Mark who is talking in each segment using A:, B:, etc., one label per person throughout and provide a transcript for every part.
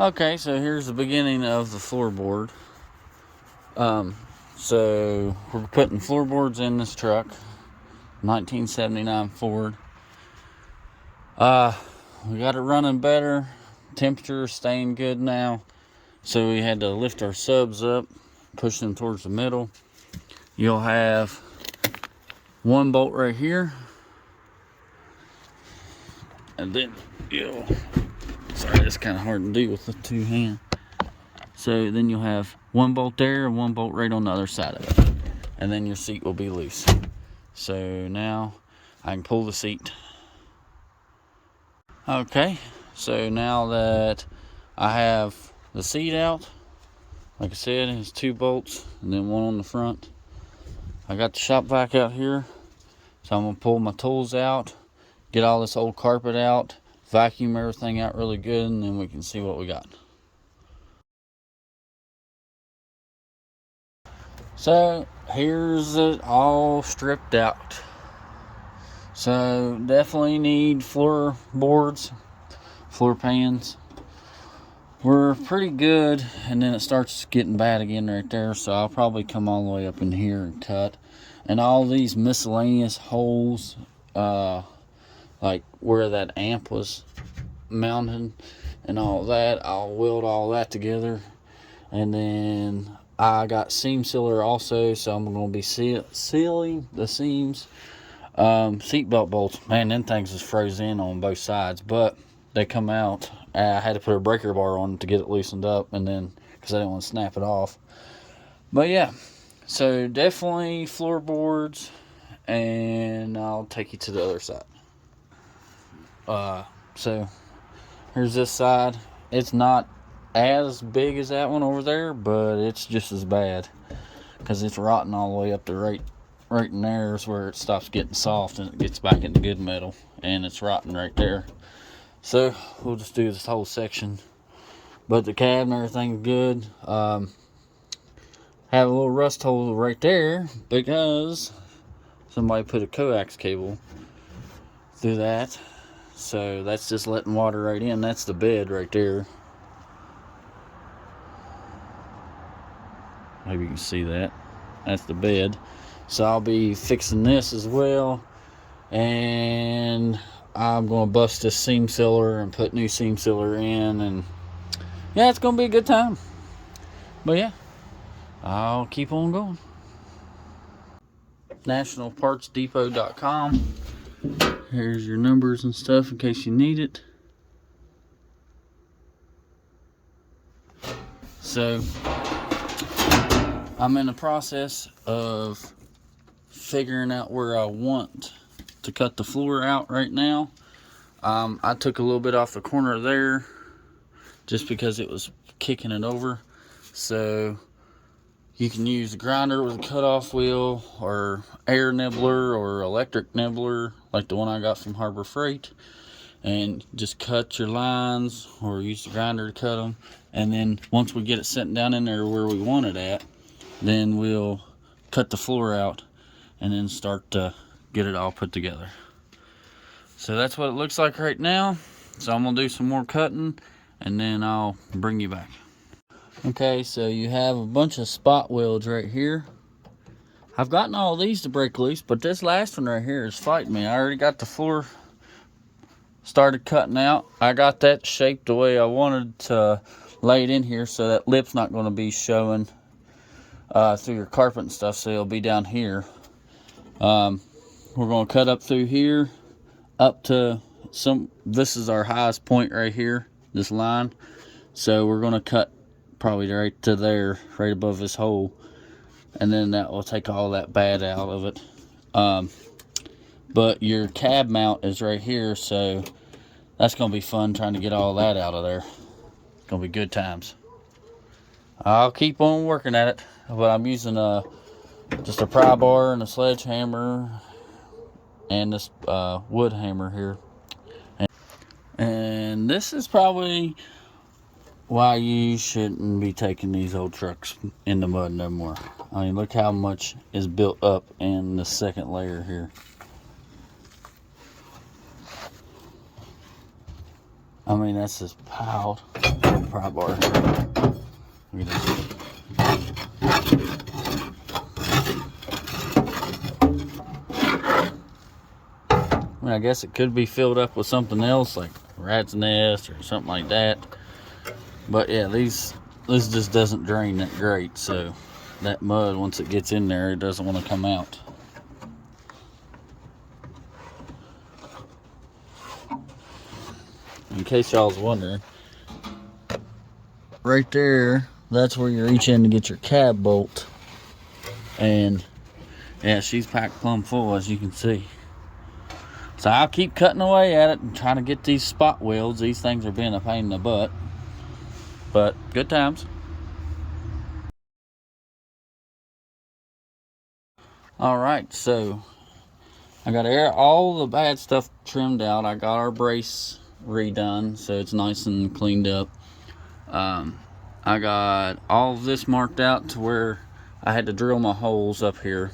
A: Okay, so here's the beginning of the floorboard. So we're putting floorboards in this truck, 1979 Ford. We got it running better. Temperature is staying good now. So we had to lift our subs up, push them towards the middle. You'll have one bolt right here, and then sorry, it's kind of hard to do with the two hands. So then you'll have one bolt there and one bolt right on the other side of it, and then your seat will be loose. So now I can pull the seat. Okay, so now that I have the seat out, like I said, it's 2 bolts and then one on the front. I got the shop vac out here, so I'm gonna pull my tools out, get all this old carpet out, vacuum everything out really good, and then we can see what we got. So here's it all stripped out. So definitely need floorboards, floor pans. We're pretty good, and then it starts getting bad again right there, so I'll probably come all the way up in here and cut. And all these miscellaneous holes, like where that amp was mounted and all that, I'll weld all that together. And then I got seam sealer also, so I'm going to be sealing the seams. Seatbelt bolts, man, them things is frozen in on both sides, but they come out. I had to put a breaker bar on to get it loosened up, and then because I didn't want to snap it off. But yeah, so definitely floorboards, and I'll take you to the other side. So here's this side. It's not as big as that one over there, but it's just as bad because it's rotting all the way up to right in there is where it stops getting soft and it gets back into good metal, and it's rotting right there. So we'll just do this whole section, but the cab and everything's good. Have a little rust hole right there because somebody put a coax cable through that, so that's just letting water right in. That's the bed right there. Maybe you can see that. That's the bed. So I'll be fixing this as well, and I'm going to bust this seam sealer and put new seam sealer in, and yeah, it's going to be a good time. But yeah, I'll keep on going. nationalpartsdepot.com. Here's your numbers and stuff in case you need it. So I'm in the process of figuring out where I want to cut the floor out right now. I took a little bit off the corner there just because it was kicking it over. So you can use a grinder with a cutoff wheel, or air nibbler, or electric nibbler like the one I got from Harbor Freight, and just cut your lines, or use the grinder to cut them. And then once we get it sitting down in there where we want it at, then we'll cut the floor out and then start to get it all put together. So that's what it looks like right now. So I'm gonna do some more cutting and then I'll bring you back. Okay, so you have a bunch of spot welds right here. I've gotten all these to break loose, but this last one right here is fighting me. I already got the floor started cutting out. I got that shaped the way I wanted to lay it in here, so that lip's not going to be showing through your carpet and stuff, so it'll be down here. We're going to cut up through here up to this is our highest point right here, this line. So we're going to cut probably right to there, right above this hole, and then that will take all that bad out of it. But your cab mount is right here, so that's going to be fun trying to get all that out of there. It's going to be good times. I'll keep on working at it, but I'm using just a pry bar and a sledgehammer and this wood hammer here. And this is probably why you shouldn't be taking these old trucks in the mud no more. I mean, look how much is built up in the second layer here. I mean, that's just piled. Pry bar. Look at this. I mean, I guess it could be filled up with something else, like rat's nest or something like that. But yeah, this just doesn't drain that great, so that mud, once it gets in there, it doesn't want to come out. In case y'all was wondering, right there, that's where you reach in to get your cab bolt. And yeah, she's packed plumb full, as you can see. So I'll keep cutting away at it and trying to get these spot welds. These things are being a pain in the butt, but good times. Alright, so I got all the bad stuff trimmed out. I got our brace redone, so it's nice and cleaned up. I got all of this marked out to where I had to drill my holes up here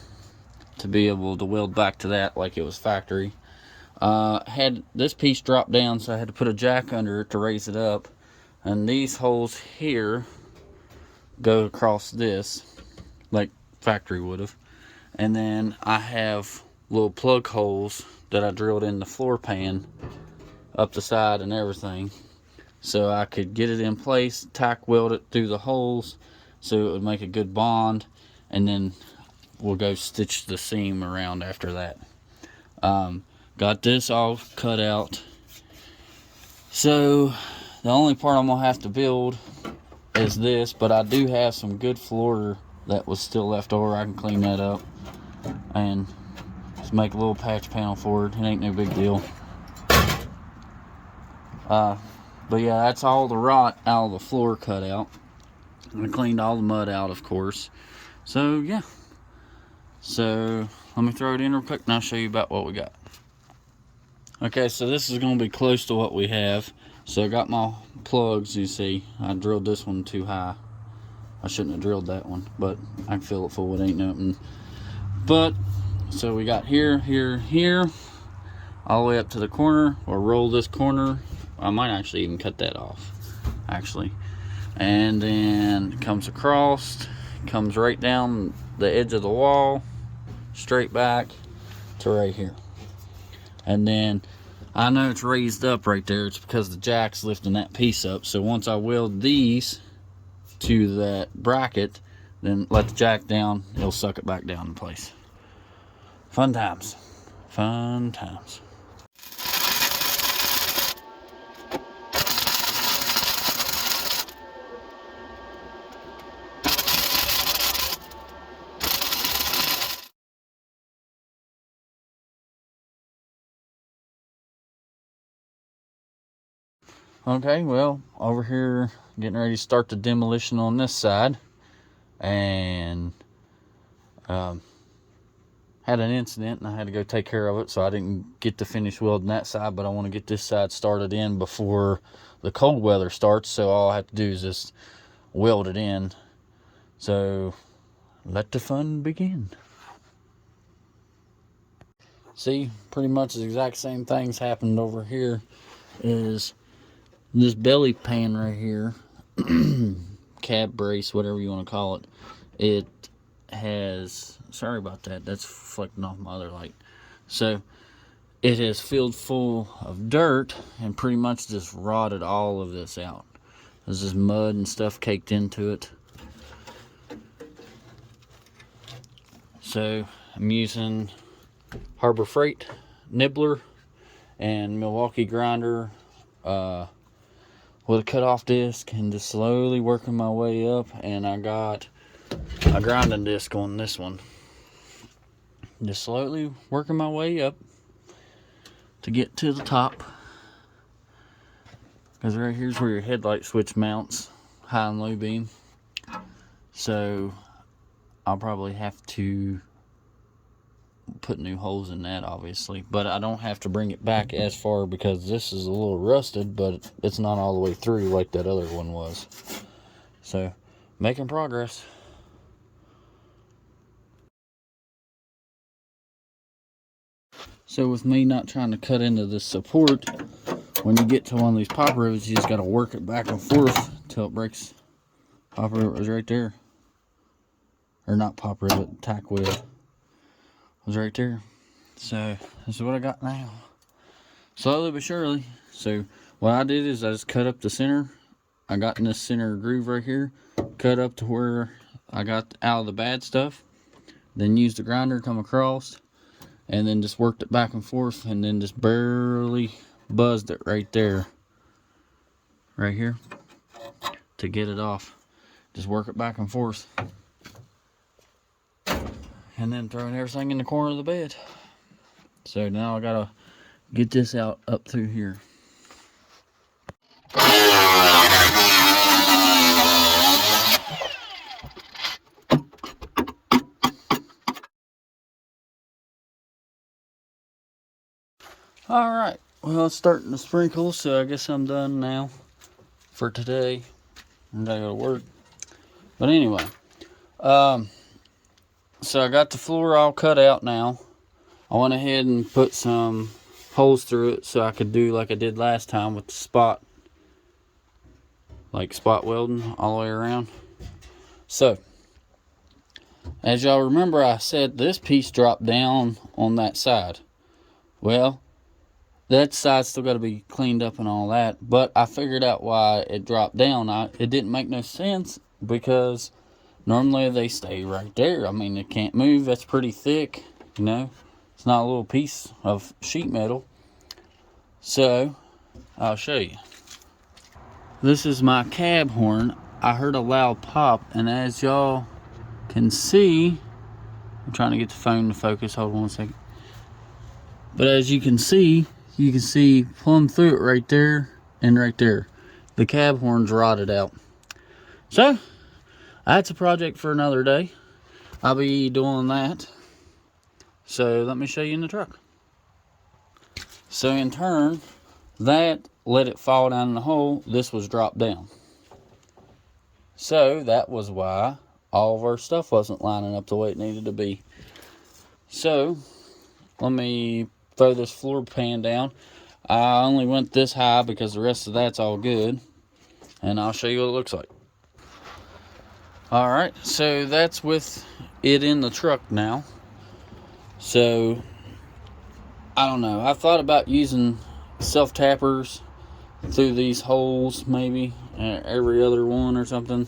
A: to be able to weld back to that like it was factory. Had this piece drop down, so I had to put a jack under it to raise it up. And these holes here go across this like factory would have. And then I have little plug holes that I drilled in the floor pan up the side and everything, so I could get it in place, tack weld it through the holes so it would make a good bond, and then we'll go stitch the seam around after that. Got this all cut out, so the only part I'm gonna have to build is this, but I do have some good floor that was still left over. I can clean that up and just make a little patch panel for it. It ain't no big deal. But yeah, that's all the rot out of the floor cut out. I cleaned all the mud out, of course. So yeah, so let me throw it in real quick and I'll show you about what we got. Okay, so this is going to be close to what we have. So I got my plugs. You see, I drilled this one too high. I shouldn't have drilled that one, but I can fill it full. It ain't nothing. But so we got here, all the way up to the corner, or roll this corner. I might actually even cut that off, actually. And then it comes across, comes right down the edge of the wall, straight back to right here. And then I know it's raised up right there. It's because the jack's lifting that piece up. So once I weld these to that bracket, then let the jack down, it'll suck it back down in place. Fun times. Fun times. Okay, well, over here, getting ready to start the demolition on this side. And had an incident and I had to go take care of it, so I didn't get to finish welding that side, but I want to get this side started in before the cold weather starts, so all I have to do is just weld it in. So let the fun begin. See, pretty much the exact same things happened over here. Is this belly pan right here, cab brace, whatever you want to call it, it has, sorry about that, that's reflecting off my other light. So it has filled full of dirt and pretty much just rotted all of this out. There's just mud and stuff caked into it. So I'm using Harbor Freight nibbler and Milwaukee grinder with a cutoff disc, and just slowly working my way up. And I got a grinding disc on this one. Just slowly working my way up to get to the top, because right here's where your headlight switch mounts, high and low beam. So I'll probably have to put new holes in that, obviously, but I don't have to bring it back as far because this is a little rusted, but it's not all the way through like that other one was. So making progress. So with me not trying to cut into the support, when you get to one of these pop rivets, you just got to work it back and forth till it breaks. Pop rivet was right there. Or not pop rivet, tack wheel was right there. So this is what I got now. Slowly but surely. So what I did is I just cut up the center. I got in this center groove right here. Cut up to where I got out of the bad stuff. Then used the grinder, come across. And then just worked it back and forth. And then just barely buzzed it right there. Right here. To get it off. Just work it back and forth. And then throwing everything in the corner of the bed. So now I gotta get this out up through here. Alright, well it's starting to sprinkle, so I guess I'm done now for today. I gotta go to work. But anyway, so I got the floor all cut out now. I went ahead and put some holes through it so I could do like I did last time with the spot. Like spot welding all the way around. So, as y'all remember, I said this piece dropped down on that side. Well, that side's still got to be cleaned up and all that. But I figured out why it dropped down. It didn't make no sense because normally they stay right there. I mean, it can't move. That's pretty thick, you know. It's not a little piece of sheet metal. So, I'll show you. This is my cab horn. I heard a loud pop, and as y'all can see, I'm trying to get the phone to focus. Hold on a second. But as you can see plumb through it right there and right there. The cab horn's rotted out. So, that's a project for another day. I'll be doing that. So, let me show you in the truck. So, in turn, that let it fall down in the hole. This was dropped down. So, that was why all of our stuff wasn't lining up the way it needed to be. So, let me throw this floor pan down. I only went this high because the rest of that's all good. And I'll show you what it looks like. Alright, so that's with it in the truck now. So, I don't know. I thought about using self-tappers through these holes, maybe every other one or something,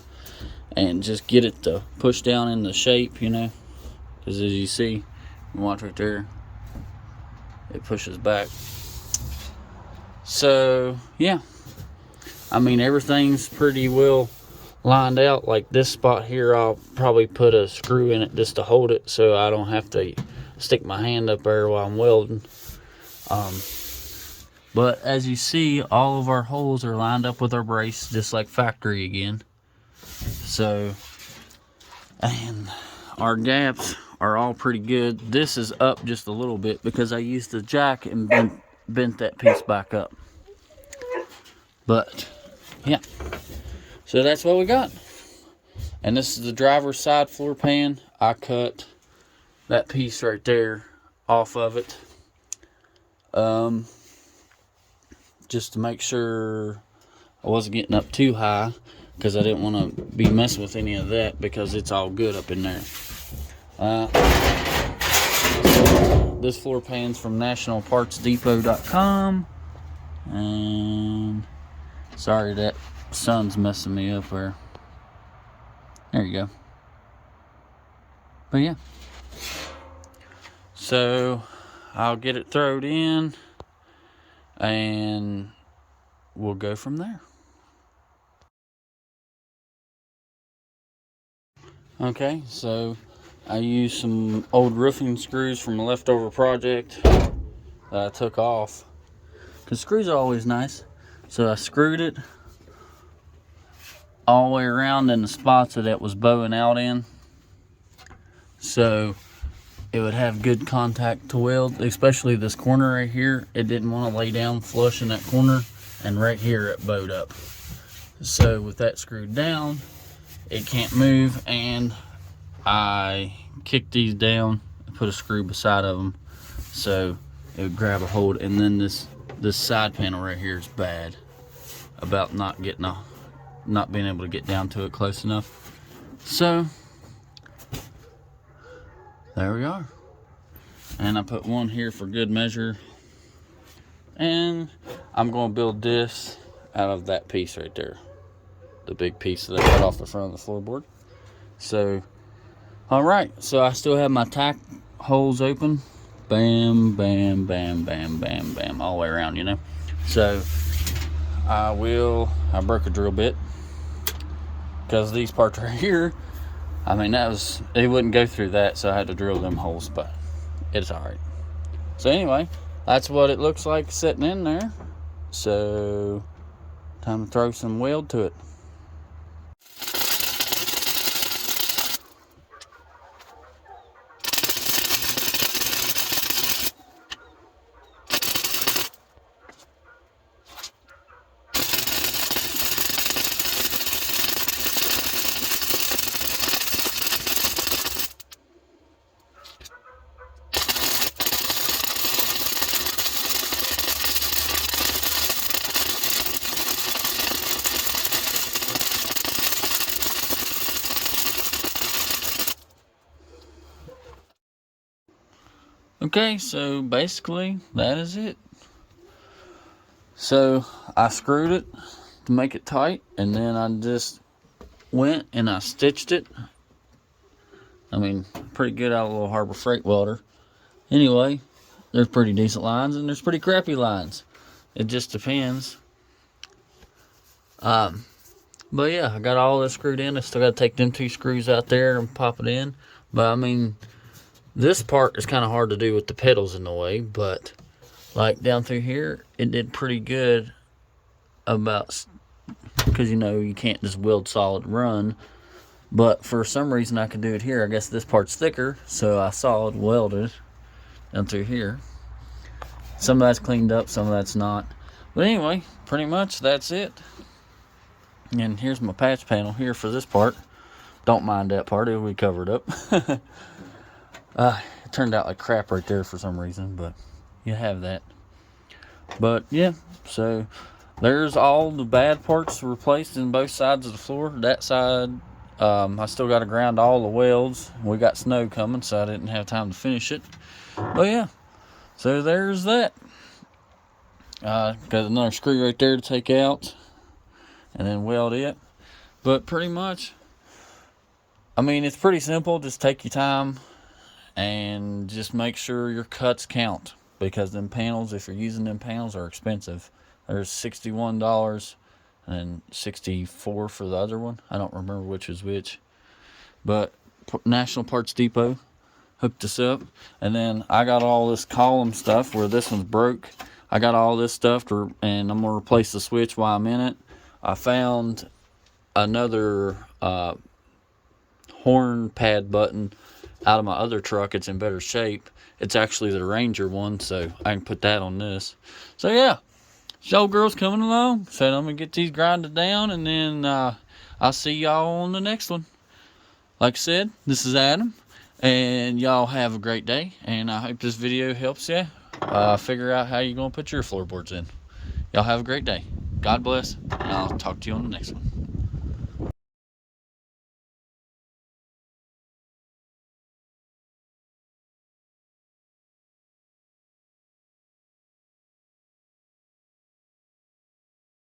A: and just get it to push down in the shape, you know. Because as you see, watch right there, it pushes back. So, yeah. I mean, everything's pretty well lined out. Like this spot here, I'll probably put a screw in it just to hold it so I don't have to stick my hand up there while I'm welding. But as you see, all of our holes are lined up with our brace, just like factory again. So, and our gaps are all pretty good. This is up just a little bit because I used the jack and bent that piece back up. But, yeah. So that's what we got. And this is the driver's side floor pan. I cut that piece right there off of it. Just to make sure I wasn't getting up too high, because I didn't want to be messing with any of that because it's all good up in there. This floor pan's from nationalpartsdepot.com. And sorry, that sun's messing me up there. There you go. But yeah. So I'll get it thrown in and we'll go from there. Okay, so I used some old roofing screws from a leftover project that I took off. Because screws are always nice. So I screwed it all the way around in the spots that it was bowing out in. So it would have good contact to weld, especially this corner right here. It didn't want to lay down flush in that corner, and right here it bowed up. So with that screwed down, it can't move, and I kicked these down and put a screw beside of them so it would grab a hold, and then this this side panel right here is bad about not being able to get down to it close enough. So there we are. And I put one here for good measure. And I'm going to build this out of that piece right there. The big piece that I cut off the front of the floorboard. So, alright. So I still have my tack holes open. Bam, bam, bam, bam, bam, bam. All the way around, you know. So, I broke a drill bit. Because these parts right here, I mean, it wouldn't go through that. So I had to drill them holes. But it's alright. So anyway, that's what it looks like sitting in there. So, time to throw some weld to it. Okay, so basically that is it. So I screwed it to make it tight, and then I just went and I stitched it. I mean, pretty good out of a little Harbor Freight welder. Anyway, there's pretty decent lines and there's pretty crappy lines. It just depends. But yeah, I got all this screwed in. I still got to take them 2 screws out there and pop it in. But I mean, this part is kind of hard to do with the pedals in the way, but like down through here, it did pretty good because, you know, you can't just weld solid run. But for some reason, I could do it here. I guess this part's thicker, so I solid welded down through here. Some of that's cleaned up, some of that's not. But anyway, pretty much that's it. And here's my patch panel here for this part. Don't mind that part, it'll be covered up. It turned out like crap right there for some reason, but you have that. But yeah, so there's all the bad parts replaced in both sides of the floor. That side, I still got to ground all the welds. We got snow coming, so I didn't have time to finish it. But yeah, so there's that. Got another screw right there to take out and then weld it. But pretty much, I mean, it's pretty simple. Just take your time and just make sure your cuts count, because them panels, if you're using them panels, are expensive. There's $61 and $64 for the other one. I don't remember which was which, but National Parts Depot hooked us up. And then I got all this column stuff where this one's broke. I got all this stuff and I'm gonna replace the switch while I'm in it. I found another horn pad button out of my other truck. It's in better shape. It's actually the Ranger one, so I can put that on this. So yeah, show girl's coming along. So I'm gonna get these grinded down, and then I'll see y'all on the next one. Like I said, this is Adam, and y'all have a great day, and I hope this video helps you figure out how you're gonna put your floorboards in. Y'all have a great day. God bless, and I'll talk to you on the next one.